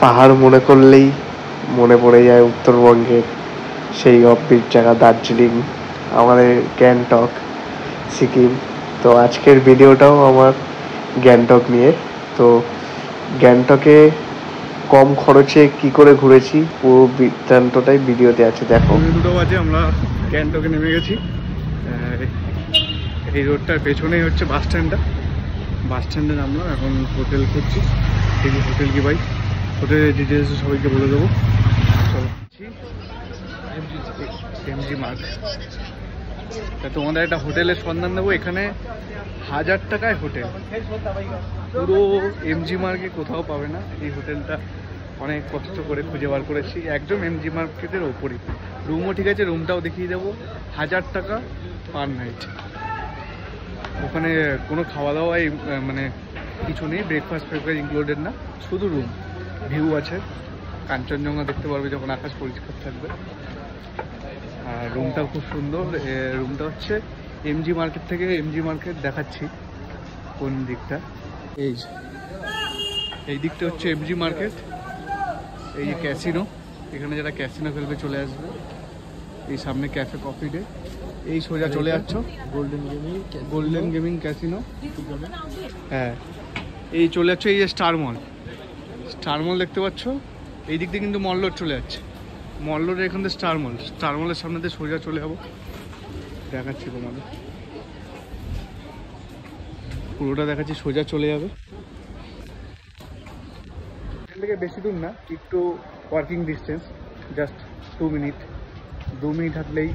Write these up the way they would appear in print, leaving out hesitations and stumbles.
পাহাড় মনে করলেই মনে পড়ে যায় উত্তরবঙ্গের সেই অফবিট জায়গা দার্জিলিং, আমাদের গ্যাংটক, সিকিম। তো আজকের ভিডিওটাও আমার গ্যাংটক নিয়ে। তো গ্যাংটকে কম খরচে কি করে ঘুরেছি পুরো বৃত্তান্তটাই ভিডিওতে আছে, দেখো। 2 বাজে আমরা গ্যাংটকে নেমে গেছি। এই রোডটার পেছনেই হচ্ছে বাস স্ট্যান্ডটা। বাস স্ট্যান্ডে নামলাম, এখন হোটেল খুঁজছি। দেখি হোটেল কি ভাই, হোটেলের ডিটেলস সবাইকে বলে দেবো। এমজি মার্গ, তা তোমাদের একটা হোটেলের সন্ধান দেবো। এখানে 1000 টাকায় হোটেল, পুরো এমজি মার্গে কোথাও পাবে না। এই হোটেলটা অনেক কষ্ট করে খুঁজে বার করেছি, একদম এমজি মার্কেটের ওপরই। রুমও ঠিক আছে, রুমটাও দেখিয়ে দেবো। 1000 টাকা পার নাইট। ওখানে কোনো খাওয়া দাওয়াই মানে কিছু নেই, ব্রেকফাস্ট ইনক্লুডেড না, শুধু রুম। ভিউ আছে, কাঞ্চনজঙ্ঘা দেখতে পারবে যখন আকাশ পরিষ্কার থাকবে। আর রুমটাও খুব সুন্দর। রুমটা হচ্ছে এমজি মার্কেট থেকে, এমজি মার্কেট দেখাচ্ছি কোন দিকটা। এই দিকটা হচ্ছে এমজি মার্কেট। এই যে ক্যাসিনো, এখানে যারা ক্যাসিনো খেলবে চলে আসবে। এই সামনে ক্যাফে কফি ডে, এই সোজা চলে যাচ্ছ গোল্ডেন গেমিং ক্যাসিনো। হ্যাঁ, এই চলে যাচ্ছ এই যে স্টার মল। স্টার মল দেখতে পাচ্ছ, এই দিক দিয়ে কিন্তু মল রোড চলে যাচ্ছে। মল রোডের এখান থেকে স্টার মল, স্টার মলের সামনে দিয়ে সোজা চলে যাবো, দেখাচ্ছি তোমাদের। পুরোটা দেখাচ্ছি, সোজা চলে যাবে। এখান থেকে বেশি দূর না, একটু working distance, just 2 minute. 2 minute হাঁটলেই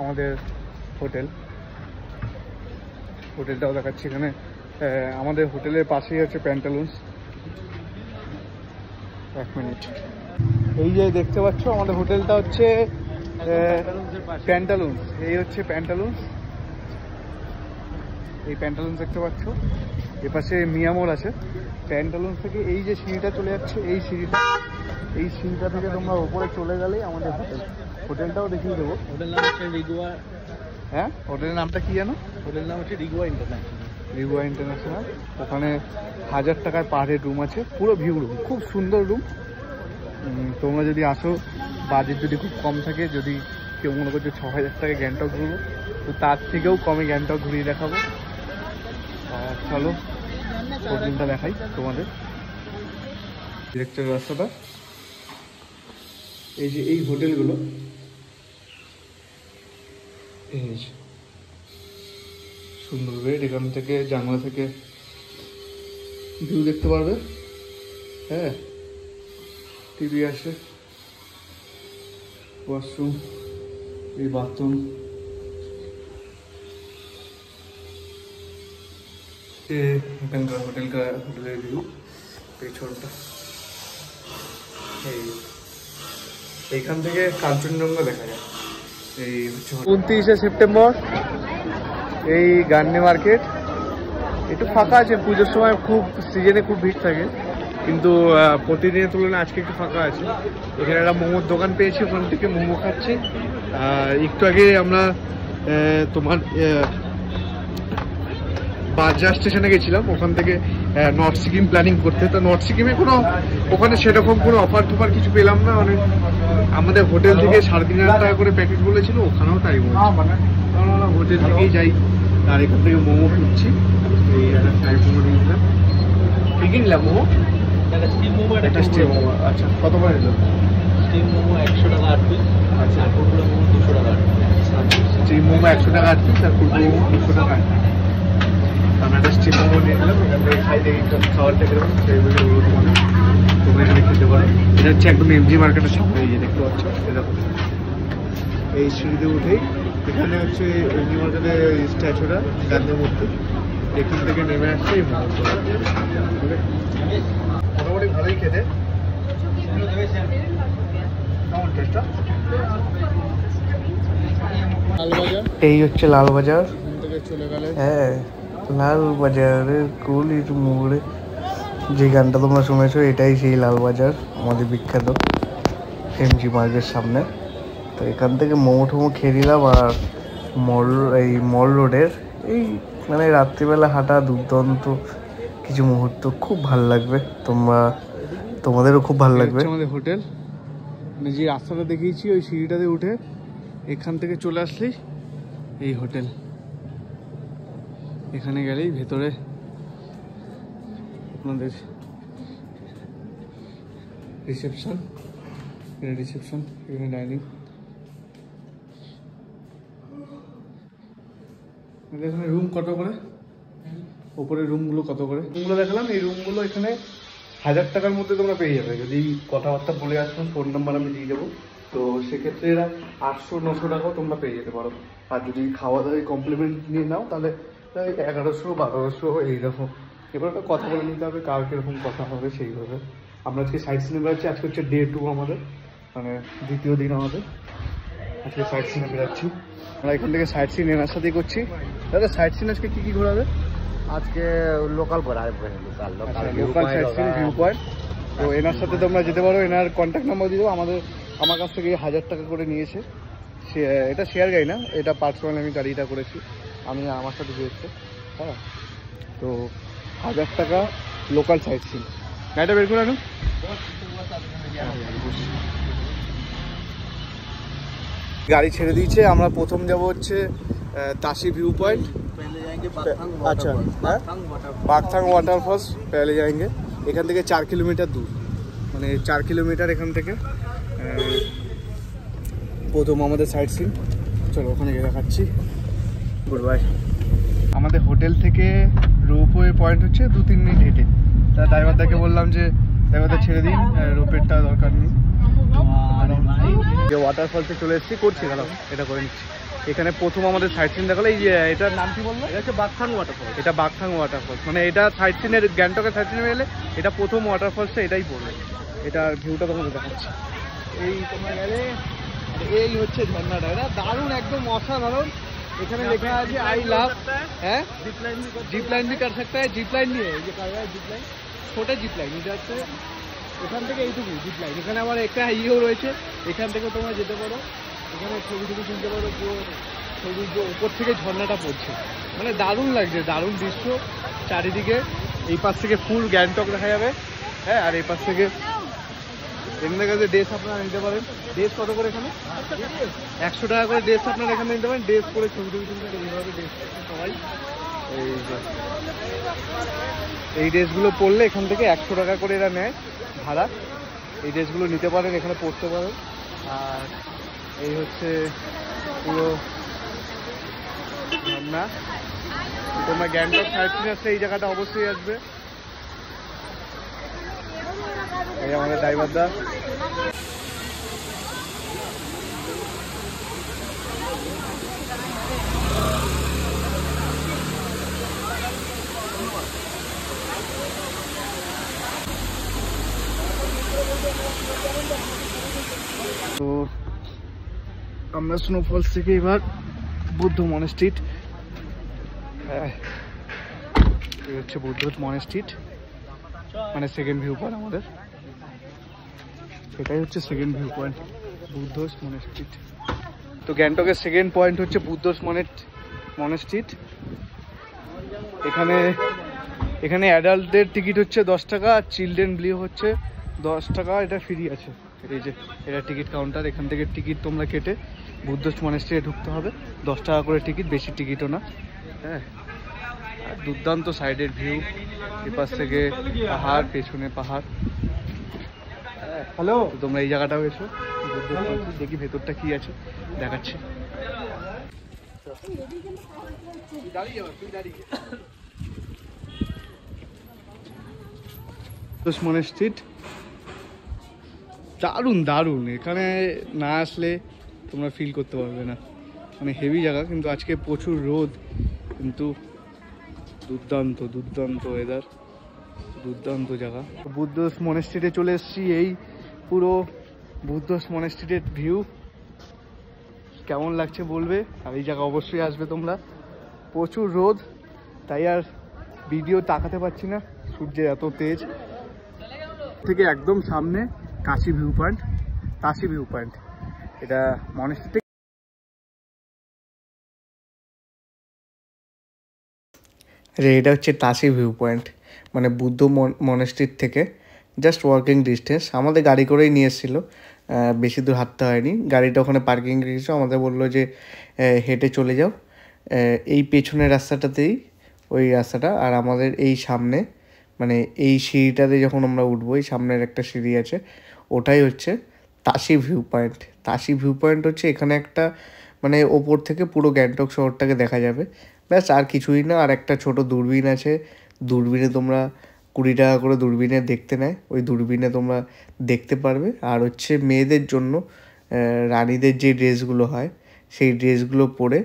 আমাদের হোটেলটাও দেখাচ্ছি। এখানে আমাদের হোটেলের পাশেই হচ্ছে প্যান্টালুন্স। 1 মিনিট। এই যে দেখতে পাচ্ছ আমাদের হোটেলটা হচ্ছে প্যান্টালুন্স। এই হচ্ছে প্যান্টালুন্স, এই প্যান্টালুন্স দেখতে পাচ্ছ। এপাশে মিয়ামল আছে। প্যান্টালুন্স থেকে এই যে সিঁড়িটা চলে যাচ্ছে, এই সিঁড়িটা থেকে তোমরা উপরে চলে গেলেই আমাদের হোটেলটাও দেখিয়ে দেবো। হোটেল নাম হচ্ছে রিগুয়া। হ্যাঁ, হোটেলের নামটা কি জানো? হোটেলের নাম হচ্ছে রিগুয়া ইন্টারন্যাশনাল। ওখানে 1000 টাকায় পার হেড রুম আছে, পুরো ভিউ রুম, খুব সুন্দর রুম। তোমরা যদি আসো, বাজেট যদি খুব কম থাকে, যদি কেউ মনে করছে 6000 টাকায় গ্যাংটক ঘুরবো, তো তার থেকেও কমে গ্যাংটক ঘুরিয়ে দেখাবো। চলো হোটেলটা দেখাই তোমাদের। ডিরেক্টর রাস্তাটা, এই যে এই হোটেলগুলো, এই সুন্দর বেড, এখান থেকে জানলা থেকে ভিউ দেখতে পারবে। হ্যাঁ, টিভি আছে, ওয়াশরুম, এই বাথরুম। এখানকার হোটেলের ভিউ পেছনটা। এইখান থেকে কাঞ্চনজঙ্ঘা দেখা যায়। এই হচ্ছে 29শে সেপ্টেম্বর, এই গান্ধী মার্কেট একটু ফাঁকা আছে। পুজোর সময় খুব সিজনে খুব ভিড় থাকে, কিন্তু প্রতিদিনের তুলনায় আজকে একটু ফাঁকা আছে। এখানে একটা মোমোর দোকান পেয়েছি, ওখান থেকে মোমো খাচ্ছি। একটু আগে আমরা তোমার বাজার স্টেশনে গেছিলাম, ওখান থেকে নর্থ সিকিম প্ল্যানিং করতে। তো নর্থ সিকিমে ওখানে সেরকম কোনো অফার টফার কিছু পেলাম না। অনেক আমাদের হোটেল থেকে 3500 টাকা করে প্যাকেজ বলেছিল, ওখানেও তাই বলছে। আমরা হোটেল থেকেই যাই, আর এখান থেকে মোমো খুঁজছি। এই একটা ফ্রাই মোমো নিয়েছিলাম। কি কিনলাম? মোমো, একটা স্টিম মোমো। আচ্ছা, কত করে নিল? স্টিম মোমো 100 টাকা 8 পিস। আচ্ছা, আর কুরকুরে মোমো 200 টাকা 8 পিস। স্টিম মোমো 100 টাকা 8 পিস, আর কুরকুরে মোমো 200 টাকা 8 পিস। আমরা একটা স্টিম মোমো নিয়ে নিলাম। এখান থেকে খাই, দেখি খাবারটা কিরকম, সেইভাবে বলবো তোমাদের। তোমরা এখানে খেতে পারো। এটা হচ্ছে একদম এমজি মার্কেটের সামনে, এই যে দেখতে পাচ্ছ এরকম। এই সিঁড়িতে উঠেই এখানে হচ্ছে এমজি মার্কেটের স্ট্যাচুটা, গান্ধী মূর্তি। এখান থেকে নেমে আসছে এই মোমো। মোটামুটি ভালোই খেতে। কেমন টেস্টটা? এই হচ্ছে লালবাজার। চলে গেলে, হ্যাঁ, লালবাজারের গলির মোড়ে যে গানটা তোমরা শুনেছো, এটাই সেই লালবাজার, আমাদের বিখ্যাত এমজি মার্গের সামনে। তো এখান থেকে মোমো টোমো খেয়ে নিলাম। আর মল রোডের এই মানে রাত্রিবেলা হাঁটা দুর্দান্ত কিছু মুহূর্ত, খুব ভাল লাগবে। তোমাদেরও খুব ভালো লাগবে। আমাদের হোটেল, মানে যে রাস্তাটা দেখিয়েছি ওই সিঁড়িটাতে উঠে এখান থেকে চলে আসলেই এই হোটেল। এখানে গেলেই ভেতরে আপনাদের রিসেপশন, এখানে ডাইনিং। এখানে রুম কত করে, ওপরের রুমগুলো কত করে, রুমগুলো দেখালাম। এই রুমগুলো এখানে 1000 টাকার মধ্যে তোমরা পেয়ে যাবে, যদি কথাবার্তা বলে আসো। ফোন নাম্বার আমি দিয়ে দেবো। তো সেক্ষেত্রে এরা 800-900 টাকাও তোমরা পেয়ে যেতে পারো। আর যদি খাওয়া দাওয়া কমপ্লিমেন্ট নিয়ে নাও তাহলে 1100-1200 এইরকম। এবার ওটা কথা বলে নিতে হবে, কার কীরকম কথা হবে সেইভাবে। আমরা আজকে সাইট সিনে বেড়াচ্ছি। আজকে হচ্ছে ডে 2 আমাদের, মানে দ্বিতীয় দিন আমাদের। আজকে সাইট সিনে বেড়াচ্ছি। আমরা এখান থেকে সাইট সিন এনার সাথেই করছি। দাদা সাইট সিন আজকে কী কী ঘোরাবে? আজকে local local sightseeing, view point. তো এনার সাথে তোমরা যেতে পারো। এনার কন্ট্যাক্ট নাম্বার দিয়ে দেবো। আমার কাছ থেকে 1000 টাকা করে নিয়েছে। এটা শেয়ার গাড়ি না, এটা পার্সোনাল আমি গাড়িটা করেছি, আমি আমার সাথে গিয়েছে। হ্যাঁ, তো 1000 টাকা লোকাল সাইট সিন। গাড়িটা বের করে আনুন। গাড়ি ছেড়ে দিয়েছে। আমরা প্রথম যাব হচ্ছে তাসি ভিউ পয়েন্ট। আচ্ছা, হ্যাঁ, বাগথাং ওয়াটারফলস পেলে যাएंगे। এখান থেকে 4 কিলোমিটার দূর, মানে 4 কিলোমিটার এখান থেকে প্রথম আমাদের সাইট সিন। চলো ওখানে গিয়ে দেখাচ্ছি। Good bye. আমাদের হোটেল থেকে রোপওয়ে পয়েন্ট হচ্ছে 2-3 মিনিট হেঁটে। তা ড্রাইভারদাকে বললাম যে ড্রাইভারদা ছেড়ে দিন, রোপেরটা দরকার নেই। যে ওয়াটারফলসে চলে এসেছি, করছি দাঁড়াও, এটা করে নিচ্ছি। এখানে প্রথম আমাদের সাইট সিন দেখালো। এই যে এটার নাম কি বললো? এটা হচ্ছে বাগথাং ওয়াটারফলস। এটা বাগথাং ওয়াটারফলস, মানে এটা সাইট সিনের, গ্যাংটকের সাইট সিনে গেলে এটা প্রথম ওয়াটারফলসে এটাই পড়বে। এটার ভিউটা তোমাদের দেখাচ্ছি। এই তোমরা গেলে এই হচ্ছে ঝর্ণাটা, এটা দারুণ, একদম অসাধারণ। এখানে লেখা আছে আই লাভ, হ্যাঁ, জিপ লাইন भी कर सकता है। জিপ লাইন নিয়ে এই যে জিপ লাইন, ছোট জিপ লাইন। এটা হচ্ছে এখান থেকে এইটুকু জিপ লাইন। এখানে আবার একটা ইয়েও রয়েছে, এখান থেকে তোমরা যেতে পারো। এখানে ছবি তুলতে পারো, ছবির যে উপর থেকে ঝর্ণাটা পড়ছে, মানে দারুণ লাগছে, দারুণ দৃশ্য চারিদিকে। এই পাশ থেকে ফুল গ্যাংটক দেখা যাবে, হ্যাঁ। আর এই পাশ থেকে এখানে কাছে ড্রেস আপনারা নিতে পারেন। ড্রেস কত করে এখানে? 100 টাকা করে ড্রেস আপনারা এখানে নিতে পারেন। ড্রেস করে ছবি তুলতে এইভাবে ড্রেস সবাই। এই ড্রেসগুলো পরলে এখান থেকে 100 টাকা করে এরা নেয় ভাড়া। এই ড্রেসগুলো নিতে পারেন, এখানে পরতে পারেন। আর এই হচ্ছে পুরো ঝর্ণা। তোমরা গ্যাংটক সাইট সিন আসলে এই জায়গাটা অবশ্যই আসবে। এই আমাদের ড্রাইভারদা। তো আমরা স্নোফলস থেকে এবার বুদ্ধ মনেস্ট্রিট, এই হচ্ছে বুদ্ধ মনেস্ট্রিট, মানে সেকেন্ড ভিউ পয়েন্ট আমাদের। এটাই হচ্ছে সেকেন্ড ভিউ পয়েন্ট, বুদ্ধ মনেস্ট্রিট। তো গ্যাংটকের সেকেন্ড পয়েন্ট হচ্ছে বুদ্ধ মনেস্ট্রিট। এখানে অ্যাডাল্টদের টিকিট হচ্ছে 10 টাকা, আর চিলড্রেন ব্লিউ হচ্ছে 10 টাকা। এটা ফ্রি আছে। এই যে এটা টিকিট কাউন্টার, এখান থেকে টিকিট তোমরা কেটে বুদ্ধিস্ট মনেস্ট্রিতে ঢুকতে হবে। 10 টাকা করে টিকিট, বেশি টিকিটও না, হ্যাঁ। আর দুর্দান্ত সাইডের ভিউ, এপাশ থেকে পাহাড়, পেছনে পাহাড়। হ্যালো, তোমরা এই জায়গাটাও এসো। দেখি ভেতরটা কি আছে, দেখাচ্ছি। মনেস্ট্রিট দারুণ দারুণ। এখানে না আসলে তোমরা ফিল করতে পারবে না, মানে হেভি জায়গা। কিন্তু আজকে প্রচুর রোদ, কিন্তু দুর্দান্ত দুর্দান্ত ওয়েদার, দুর্দান্ত জায়গা। বুদ্ধস্ট মনেস্ট্রিটে চলে এসেছি। এই পুরো বুদ্ধস্ট মনেস্ট্রিটের ভিউ কেমন লাগছে বলবে। আর এই জায়গা অবশ্যই আসবে তোমরা। প্রচুর রোদ, তাই আর ভিডিও তাকাতে পারছি না, সূর্যের এত তেজ। থেকে একদম সামনে তাসি ভিউ পয়েন্ট। এটা মনেস্ট্রি থেকে, এটা হচ্ছে তাসি ভিউ পয়েন্ট, মানে বুদ্ধ মনেস্ট্রির থেকে জাস্ট ওয়াকিং ডিস্টেন্স। আমাদের গাড়ি করেই নিয়ে এসেছিলো, বেশি দূর হাঁটতে হয়নি। গাড়িটা ওখানে পার্কিং রেখেছিল, আমাদের বললো যে হেঁটে চলে যাও এই পেছনের রাস্তাটাতেই, ওই রাস্তাটা। আর আমাদের এই সামনে মানে এই সিঁড়িটাতে যখন আমরা উঠবো, এই সামনের একটা সিঁড়ি আছে, ওটাই হচ্ছে Tashi view point. Tashi view point হচ্ছে এখানে একটা মানে ওপর থেকে পুরো গ্যাংটক শহরটাকে দেখা যাবে, ব্যাস আর কিছুই না। আর একটা ছোট দূরবীন আছে, দূরবীনে তোমরা 20 টাকা করে দূরবীনে দেখতে নেয়, ওই দূরবীনে তোমরা দেখতে পারবে। আর হচ্ছে মেয়েদের জন্য রানীদের যে ড্রেসগুলো হয় সেই ড্রেসগুলো পরে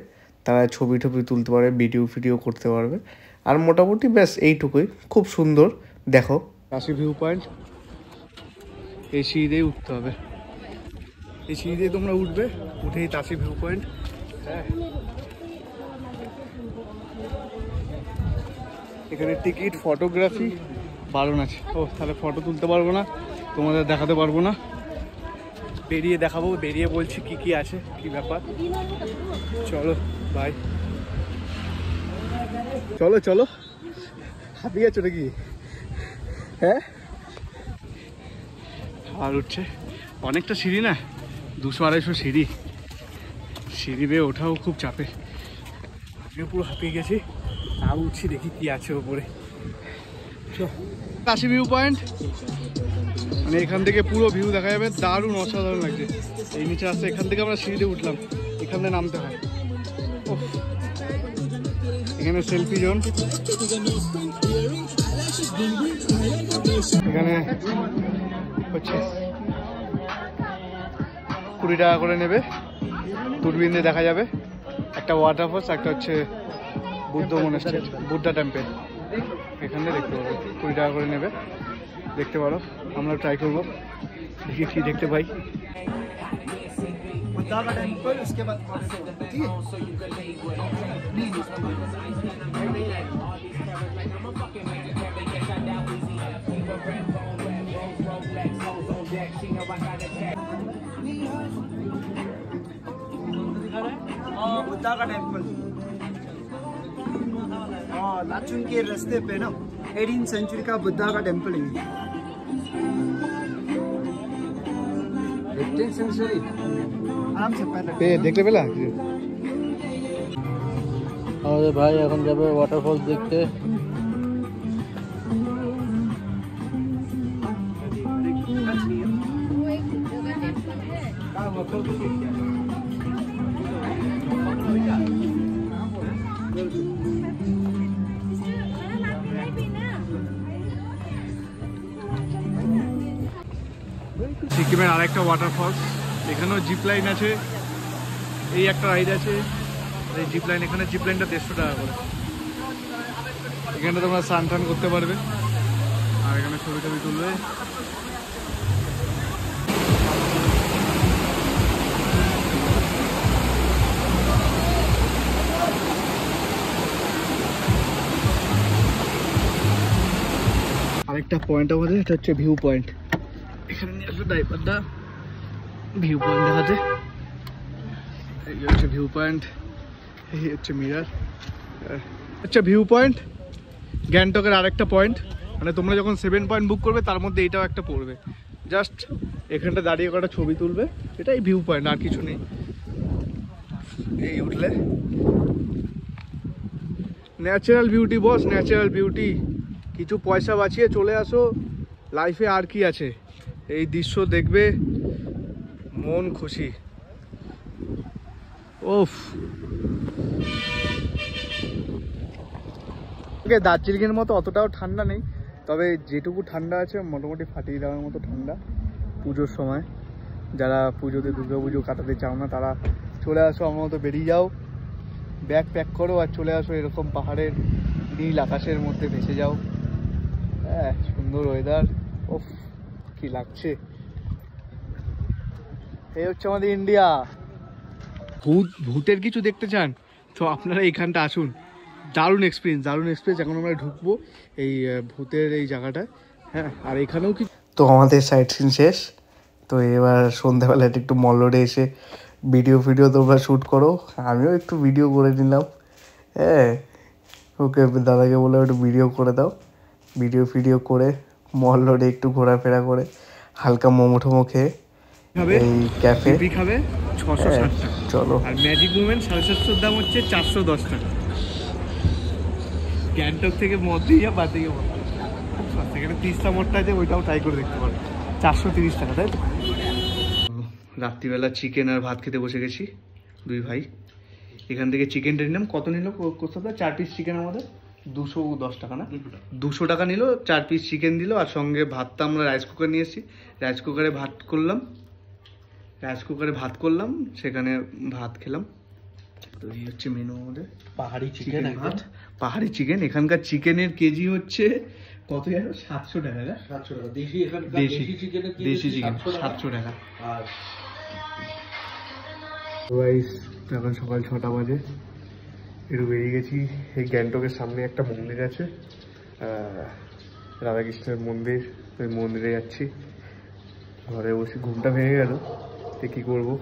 তারা ছবি টবি তুলতে পারবে, ভিডিও করতে পারবে। আর মোটামুটি ব্যাস এইটুকুই, খুব সুন্দর। দেখো তাশি ভিউ পয়েন্ট, এই সিঁড়ি দিয়ে উঠতে হবে, এই সিঁড়ি দিয়ে তোমরা উঠবে, উঠেই তাশি ভিউ পয়েন্ট। হ্যাঁ, এখানে টিকিট ফটোগ্রাফি বারণ আছে। ও তাহলে ফটো তুলতে পারবো না, তোমাদের দেখাতে পারবো না, বেরিয়ে দেখাবো, বেরিয়ে বলছি কি কি আছে, কি ব্যাপার। চলো বাই, চলো চলো, হাঁপিয়ে গেছো নাকি? হ্যাঁ, আর উঠছে অনেকটা সিঁড়ি না, 200-250 সিঁড়ি, সিঁড়ি বেয়ে ওঠাও খুব চাপে। আমিও পুরো হাঁপিয়ে গেছি, আর উঠছি, দেখি কি আছে ওপরে। তাশি ভিউ পয়েন্ট, মানে এখান থেকে পুরো ভিউ দেখা যাবে, দারুণ অসাধারণ লাগছে। এই নিচে আসছে, এখান থেকে আমরা সিঁড়িতে উঠলাম, এখান থেকে নামতে হয়। এখানে সেলফি জোন, এখানে হচ্ছে 20 টাকা করে নেবে, দূরবীন দিয়ে দেখা যাবে। একটা ওয়াটারফলস, একটা হচ্ছে বুদ্ধ মনস্টারি, বুদ্ধা টেম্পল, এখানে দেখতে পাবো। 20 টাকা করে নেবে, দেখতে পারো। আমরা ট্রাই করবো, দেখি কি দেখতে পাই। बुद्धा का टेम्पल लाचुन के रास्ते पे ना 18th सेंचुरी का बुद्धा का टेम्पल है। 18th सेंचुरी आराम से पहले দেখতে পেলা? আমাদের ভাই এখন যাবে ওয়াটারফল দেখতে। সিকিমের আরেকটা ওয়াটারফলস, এখানেও জিপ লাইন আছে, এই একটা রাইড আছে, এই জিপ লাইন। এখানে জিপ লাইনটা 150 টাকা করে। এখানে তোমরা স্নান টান করতে পারবে, আর এখানে ছবি টবি তুলবে। আরেকটা পয়েন্ট আমাদের, এটা হচ্ছে ভিউ পয়েন্ট। এখানে নিয়ে আসবে ড্রাইভারটা ভিউ পয়েন্ট দেখাতে। এই হচ্ছে ভিউ পয়েন্ট, এই হচ্ছে মিরার। আচ্ছা, ভিউ পয়েন্ট গ্যাংটকের আরেকটা পয়েন্ট, মানে তোমরা যখন 7 পয়েন্ট বুক করবে তার মধ্যে এইটাও একটা পড়বে। জাস্ট এখানটা দাঁড়িয়ে কটা ছবি তুলবে, এটাই ভিউ পয়েন্ট, আর কিছু নেই। এই উঠলে ন্যাচারাল বিউটি বস, ন্যাচারাল বিউটি। কিছু পয়সা বাঁচিয়ে চলে আসো, লাইফে আর কি আছে। এই দৃশ্য দেখবে, মন খুশি। ওফ, দার্জিলিংয়ের মতো অতটাও ঠান্ডা নেই, তবে যেটুকু ঠান্ডা আছে মোটামুটি ফাটিয়ে দেওয়ার মতো ঠান্ডা। পুজোর সময় যারা পুজোতে দুর্গা পুজো কাটাতে চাও না তারা চলে আসো, আমার মতো বেরিয়ে যাও, ব্যাগ প্যাক করো আর চলে আসো। এরকম পাহাড়ের নীল আকাশের মধ্যে ভেসে যাও। হ্যাঁ, সুন্দর ওয়েদার। ওফ, কি লাগছে। এই হচ্ছে আমাদের ইন্ডিয়া। ভূতের কিছু দেখতে চান তো আপনারা এইখানটা আসুন, দারুণ এক্সপিরিয়েন্স, দারুণ এক্সপিরিয়েন্স। এখন আমরা ঢুকবো এই ভূতের এই জায়গাটায়। হ্যাঁ, আর এখানেও কি। তো আমাদের সাইট সিন শেষ, তো এবার সন্ধ্যাবেলায় একটু মল রোডে এসে ভিডিও তোমরা শ্যুট করো, আমিও একটু ভিডিও করে নিলাম। হ্যাঁ, ওকে দাদাকে বলে একটু ভিডিও করে দাও। ভিডিও করে মল রোডে একটু ঘোরাফেরা করে হালকা মোমো টোমো খেয়ে এই ক্যাফে খাবে 660 টাকা, চলো। আর ম্যাজিক মুভমেন্ট 750 দাম হচ্ছে 410 টাকা। গ্যাংটক থেকে মদ দিয়ে বাদ দিয়ে মদ খুব সস্তা। এখানে তিস্তা মদটা আছে, ওইটাও ট্রাই করে দেখতে পারো, 430 টাকা, তাই তো? রাত্রিবেলা চিকেন আর ভাত খেতে বসে গেছি দুই ভাই। এখান থেকে চিকেনটা নিলাম, কত নিল কোথাও 4 পিস চিকেন আমাদের 210 টাকা না, 200 টাকা নিল। 4 পিস চিকেন দিল, আর সঙ্গে ভাতটা আমরা রাইস কুকার নিয়ে এসেছি, রাইস কুকারে ভাত করলাম, সেখানে ভাত খেলাম। তো এই হচ্ছে মেনু আমাদের, পাহাড়ি চিকেন, পাহাড়ি চিকেন। এখানকার চিকেনের কেজি হচ্ছে কত জানো? 700 টাকা। 700 টাকা দেশি, দেশি চিকেন 700 টাকা। আর এখন সকাল 6টা বাজে, একটু বেরিয়ে গেছি। এই গ্যাংটকের সামনে একটা মন্দির আছে, রাধাকৃষ্ণের মন্দির, ওই মন্দিরে যাচ্ছি। ঘরে বসে ঘুমটা ভেঙে গেল, তো কী করবো,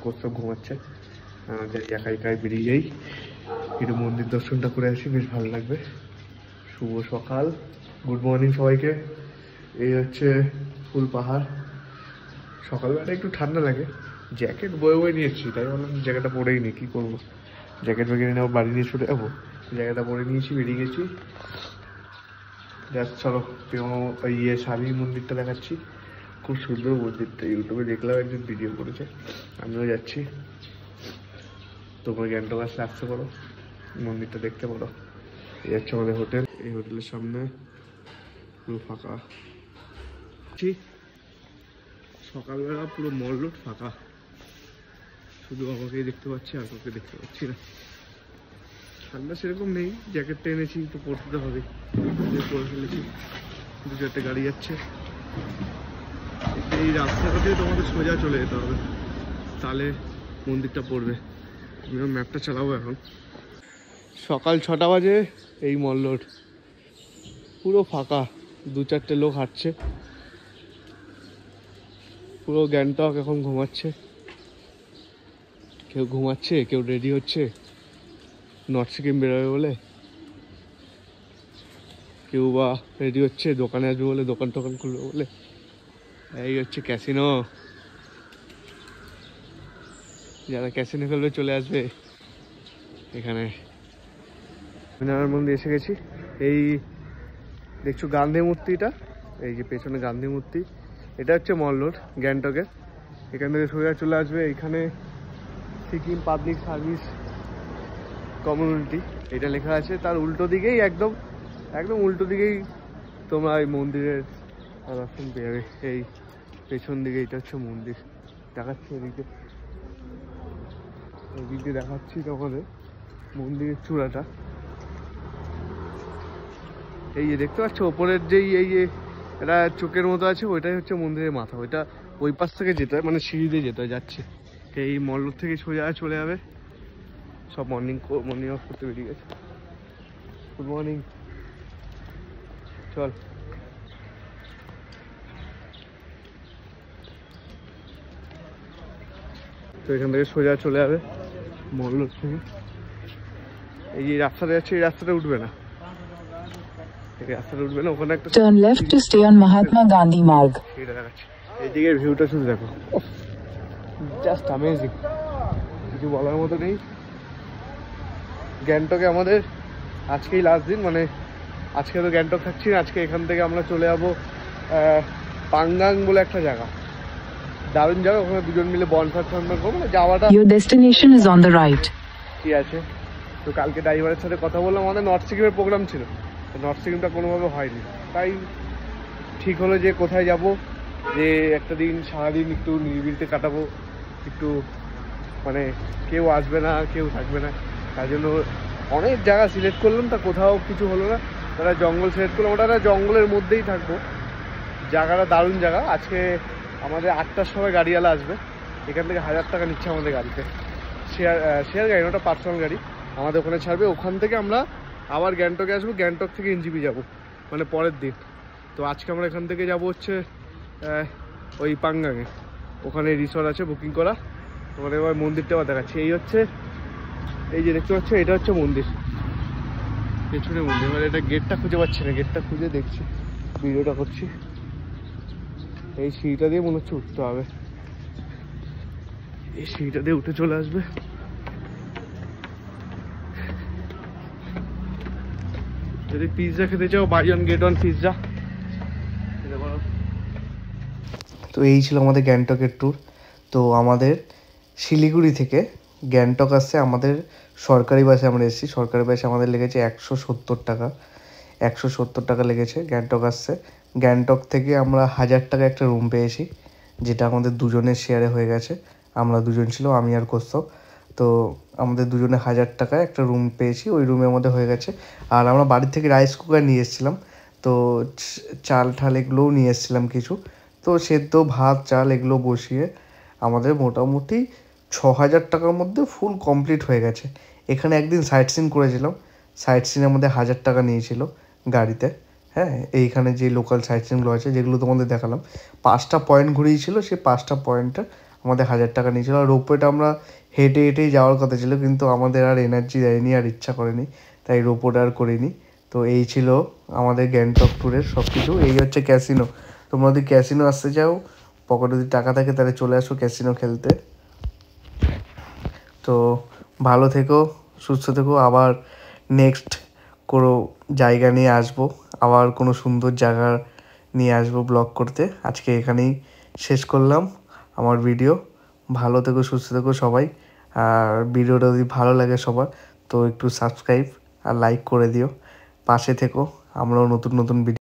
কোথাও ঘুমাচ্ছে, একা একাই বেরিয়ে যাই, একটু মন্দির দর্শনটা করে আসি, বেশ ভালো লাগবে। শুভ সকাল, গুড মর্নিং সবাইকে। এই হচ্ছে ফুল পাহাড়। সকালবেলা একটু ঠান্ডা লাগে, জ্যাকেট বয়ে নিয়ে এসেছি, তাই বললাম জ্যাকেটটা পরেই নি, কী করবো, জ্যাকেট বেগে নেবো, বাড়ি নিয়ে ছুটে যাবো। জ্যাকেটটা পরে নিয়েছি, বেরিয়ে গেছি। জাস্ট চলো স্বামী মন্দিরটা দেখাচ্ছি, খুব সুন্দর মন্দিরটা, ইউটিউবে দেখলাম একজন ভিডিও করেছে, আমিও যাচ্ছি। তোমরা গ্যাংটক আসলে আসতে পারো, মন্দিরটা দেখতে পারো। এই হচ্ছে আমাদের হোটেল, এই হোটেলের সামনে পুরো ফাঁকা। সকালবেলা পুরো মল রোড ফাঁকা, শুধু আমাকেই দেখতে পাচ্ছি, আর কাউকে দেখতে পাচ্ছি না। ঠান্ডা সেরকম নেই, জ্যাকেটটা এনেছি তো পরতে হবে, পরে ফেলেছি। 2-4টে গাড়ি যাচ্ছে, এই রাস্তাটা দিয়ে তোমাদের সোজা চলে যেতে হবে, তাহলে মন্দিরটা পড়বে। আমি ম্যাপটা চালাবো এখন। সকাল 6টা বাজে, এই মল রোড পুরো ফাঁকা, 2-4টে লোক হাঁটছে। পুরো গ্যাংটক এখন ঘুমাচ্ছে, কেউ ঘুমাচ্ছে, কেউ রেডি হচ্ছে নর্থ সিকিম বেরোবে বলে, কেউ বা রেডি হচ্ছে দোকানে আসবে বলে, দোকান টোকান খুলবে বলে। এই হচ্ছে ক্যাসিনো, যারা ক্যাসিনো খেলবে চলে আসবে এখানে। মিনারের মন্দির এসে গেছি। এই দেখছো গান্ধী মূর্তিটা, এই যে পেছনে গান্ধী মূর্তি, এটা হচ্ছে মল রোড গ্যাংটকের। এখান থেকে সোজা চলে আসবে এখানে সিকিম পাবলিক সার্ভিস কমিউনিটি, এটা লেখা আছে। তার উল্টো দিকেই একদম উল্টো দিকেই তোমরা এই মন্দিরের দর্শন পেয়ে যাবে। এই পেছন দিকে এটা হচ্ছে মন্দির, দেখাচ্ছি এদিকে দেখাচ্ছি তোমাদের মন্দিরের চূড়াটা। এই যে দেখতে পাচ্ছ ওপরের যেই এই যে এটা চোখের মতো আছে, ওইটাই হচ্ছে মন্দিরের মাথা। ওইটা ওই পাশ থেকে যেতে হয়, মানে সিঁড়ি দিয়ে যেতে হয়, যাচ্ছে। এই মল রোড থেকে সোজা চলে যাবে। সব মর্নিং ওয়াক করতে বেরিয়ে গেছে। গুড মর্নিং, চল। তো এখান থেকে সোজা চলে যাবে মল রোড থেকে। এই যে রাস্তাটা যাচ্ছে, এই রাস্তাটা উঠবে না, ওখানে একটা Turn left to stay on Mahatma Gandhi Marg. সেটা দেখাচ্ছে। এইদিকে ভিউটা শুধু দেখো, জাস্ট অ্যামেজিং, কিছু বলার মতো নেই। গ্যাংটকে আমাদের আজকেই লাস্ট দিন, মানে আজকে তো গ্যাংটক থাকছি না। আজকে এখান থেকে আমরা চলে যাবো পাঙ্গাং বলে একটা জায়গা, দারুণ জায়গা। ওখানে দুজন মিলে বনফায়ার করবো, মানে যাওয়াটা। Your destination is on the right. ঠিক আছে। তো কালকে ড্রাইভারের সাথে কথা বললাম, আমাদের নর্থ সিকিমের প্রোগ্রাম ছিল, নর্থ সিকিমটা কোনোভাবে হয়নি, তাই ঠিক হলো যে কোথায় যাব, যে একটা দিন সারাদিন একটু নিরিবিলিতে কাটাবো, একটু মানে কেউ আসবে না, কেউ থাকবে না, তার জন্য অনেক জায়গা সিলেক্ট করলাম, তা কোথাও কিছু হলো না। তারা জঙ্গল সিলেক্ট করলাম, ওটা জঙ্গলের মধ্যেই থাকবো, জায়গাটা দারুণ জায়গা। আজকে আমাদের 8টার সময় গাড়িওয়ালা আসবে, এখান থেকে 1000 টাকা নিচ্ছে আমাদের গাড়িতে, শেয়ার গাড়ি, ওটা পার্সোনাল গাড়ি, আমাদের ওখানে ছাড়বে। ওখান থেকে আমরা আবার গ্যাংটকে আসবো, গ্যাংটক থেকে এনজিপি যাব, মানে পরের দিন। তো আজকে আমরা এখান থেকে যাব হচ্ছে ওই পাঙ্গাঙে, ওখানে রিসর্ট আছে বুকিং করা। তোমাদের এবার মন্দিরটা আবার দেখাচ্ছি। এই হচ্ছে, এই যে দেখতে পাচ্ছ, এটা হচ্ছে মন্দির, পেছনে মন্দির। এবার এটা গেটটা খুঁজে পাচ্ছি না, গেটটা খুঁজে দেখছি। ভিডিওটা করছি। এই সিঁড়িটা দিয়ে মনে হচ্ছে উঠতে হবে, এই সিঁড়িটা দিয়ে উঠে চলে আসবে। যদি পিৎজা খেতে চাও, buy one get one pizza খেতে পারো। তো এই ছিল আমাদের গ্যাংটকের ট্যুর। তো আমাদের শিলিগুড়ি থেকে গ্যাংটক আসছে আমাদের সরকারি বাসে আমরা এসেছি। সরকারি বাসে আমাদের লেগেছে 170 টাকা, 170 টাকা লেগেছে গ্যাংটক আসছে। গ্যাংটক থেকে আমরা 1000 টাকা একটা রুম পেয়েছি, যেটা আমাদের দুজনের শেয়ারে হয়ে গেছে। আমরা দুজন ছিল, আমি আর কৌস্তব। তো আমাদের দুজনে 1000 টাকায় একটা রুম পেয়েছি, ওই রুমের মধ্যে হয়ে গেছে। আর আমরা বাড়ি থেকে রাইস কুকার নিয়ে এসেছিলাম, তো চাল ঠাল এগুলোও নিয়ে এসেছিলাম কিছু। তো সেদ্ধ ভাত চাল এগুলো বসিয়ে আমাদের মোটামুটি 6000 টাকার মধ্যে ফুল কমপ্লিট হয়ে গেছে। এখানে একদিন সাইট সিন করেছিলাম, সাইট সিনের মধ্যে 1000 টাকা নিয়েছিল গাড়িতে। হ্যাঁ, এইখানে যে লোকাল সাইট সিনগুলো আছে যেগুলো তোমাদের দেখালাম, 5টা পয়েন্ট ঘুরিয়েছিল, সেই 5টা পয়েন্টটা আমাদের 1000 টাকা নিয়েছিল। আর রোপওয়েটা আমরা হেঁটে হেঁটেই যাওয়ার কথা ছিল, কিন্তু আমাদের আর এনার্জি দেয়নি, আর ইচ্ছা করেনি, তাই রোপওয়েটা আর করিনি। তো এই ছিল আমাদের গ্যাংটক ট্যুরের সব কিছু। এই হচ্ছে ক্যাসিনো। তোমরা যদি ক্যাসিনো আসতে চাও, পকেটে যদি টাকা থাকে, তাহলে চলে আসো ক্যাসিনো খেলতে। তো ভালো থেকো, সুস্থ থেকো। আবার নেক্সট কোনো জায়গা নিয়ে আসবো, আবার কোনো সুন্দর জায়গা নিয়ে আসবো ব্লগ করতে। আজকে এখানেই শেষ করলাম আমার ভিডিও। ভালো থেকো, সুস্থ থেকো সবাই। আর ভিডিওটা যদি ভালো লাগে সবার, তো একটু সাবস্ক্রাইব আর লাইক করে দিও, পাশে থেকো। আমরাও নতুন নতুন ভিডিও